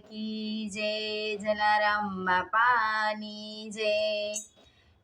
કી જય, જલારામ બાપાની જય।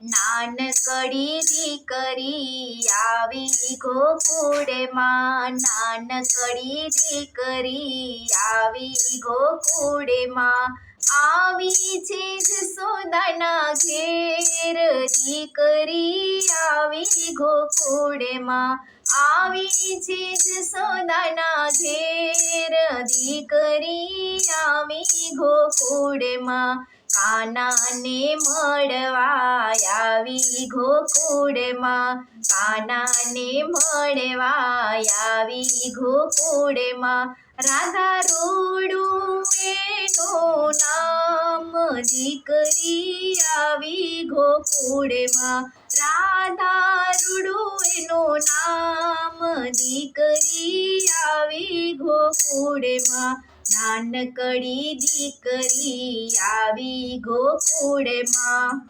નાનકડી દીકરી આવી ગોકુળમાં, નાનકડી દીકરી આવી ગોકુળમાં, આવી છે જસોદાના ઘેર, દીકરી આવી ગોકુળમાં, આવી છે જસોદાના ઘેર, દીકરી આવી ગોકુળમાં, કાનાને મળવા આવી ગોકુળમાં, કાનાને મળવા આવી ગોકુળમાં, રાધા રૂડું એનું નામ, દીકરી આવી ગોકુળમાં, રાધા રૂડું એનું નામ, દીકરી આવી ગોકુળમાં, નાનકડી દીકરી આવી ગોકુળમાં,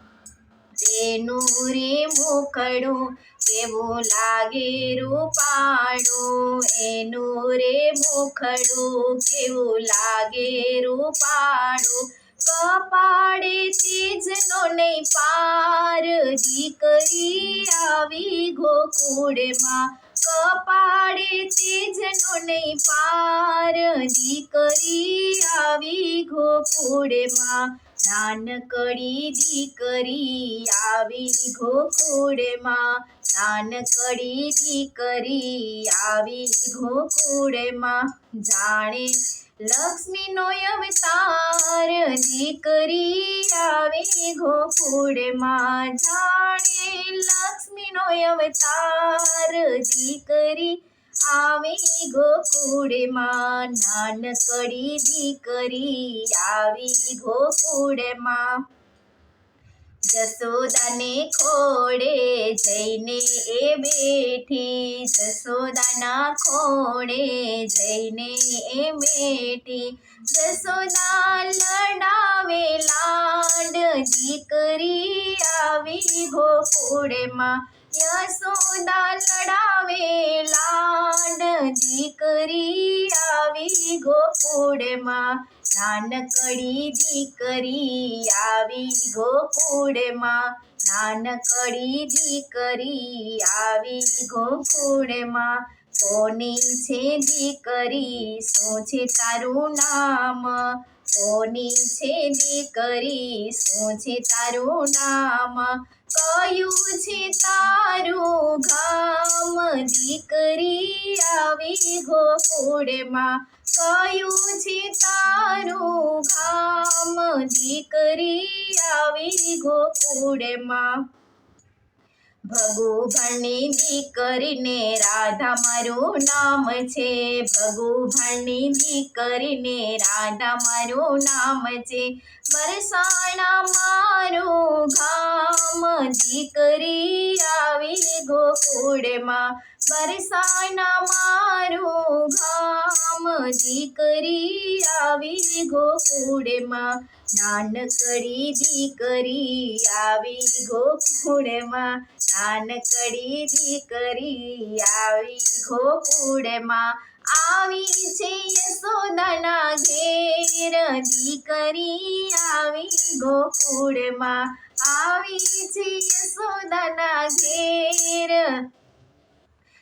તેનું રે મુખડું કેવું લાગે રૂપાળું, એનું રે મુખડું કેવું લાગે રૂપાળું, કપાળે તેજનો નહીં પાર, દીકરી આવી ગોકુળમાં, કપાળે તેજનો નહીં પાર, દીકરી આવી ગોકુળમાં, નાનકડી દીકરી આવી ગોકુળમાં, નાનકડી દીકરી આવી ગોકુળમાં, જાણે લક્ષ્મીનો અવતાર, દીકરી આવી ગોકુળમાં, જાણે લક્ષ્મીનો અવતાર, દીકરી આવી ગોકુળમાં, નાનકડી દીકરી આવી ગોકુળમાં, જસોદાને ખોળે જઈને એ બેઠી, જસોદાના ખોળે જઈને એ બેઠી, જસોદા લડાવે લાડ, દીકરી આવી ગોકુળમાં, યશોદા લડાવે લાડ, દીકરી આવી ગોકુળમાં, નાનકડી દીકરી આવી ગોકુળમાં, નાનકડી દીકરી આવી ગોકુળમાં, કોની છે દીકરી શું છે તારું નામ, કોની છે દીકરી શું છે તારું નામ, કયું છે તારું ગામ, દીકરી આવી ગોકુળમાં, કયું છે તારું ગામ, દીકરી આવી ગોકુળમાં, ભગુભાણની દીકરીને રાધા મારું નામ છે, ભગુભાણની દીકરીને રાધા મારું નામ છે, બરસાણા મારું ગામ, દીકરી આવી ગોકુળમાં, બરસાણા મારું ગામ, દીકરી આવી ગોકુળમાં, નાનકડી દીકરી આવી ગોકુળમાં, નાનકડી દીકરી આવી ગોકુળમાં, આવી છે યશોદાના ઘેર, દીકરી આવી ગોકુળમાં, આવી છે યશોદાના ઘેર,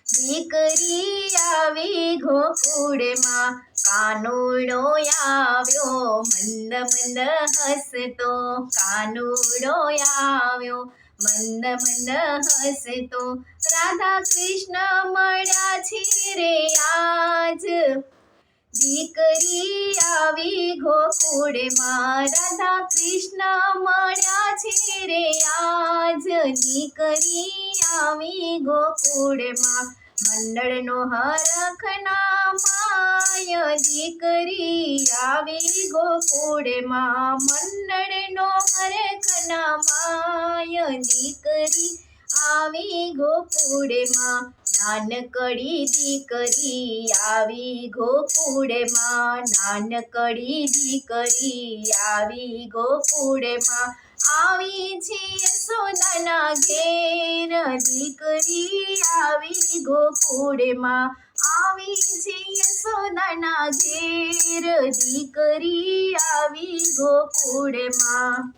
દીકરી આવી ગોકુળમાં, કાનુડો આવ્યો મંદ મંદ હસતો, કાનુડો આવ્યો મંદ મંદ હસતો, રાધા કૃષ્ણ મળ્યા છે રે આજ, દીકરી આવી ગોકુળમાં, રાધા કૃષ્ણ મળ્યા છે રે આજ, દીકરી આવી ગોકુળમાં, મંડળનો હરખના માય, દીકરી આવી ગોકુળમાં, મંડળનો હરખના માય, દીકરી આવી ગોકુળમાં, નાનકડી દીકરી આવી ગોકુળમાં, નાનકડી દીકરી આવી ગોકુળમાં, આવી છે યશોદાના ઘેર દીકરી આવી ગોકુળમાં આવી છે યશોદાના ઘેર દીકરી આવી ગોકુળમાં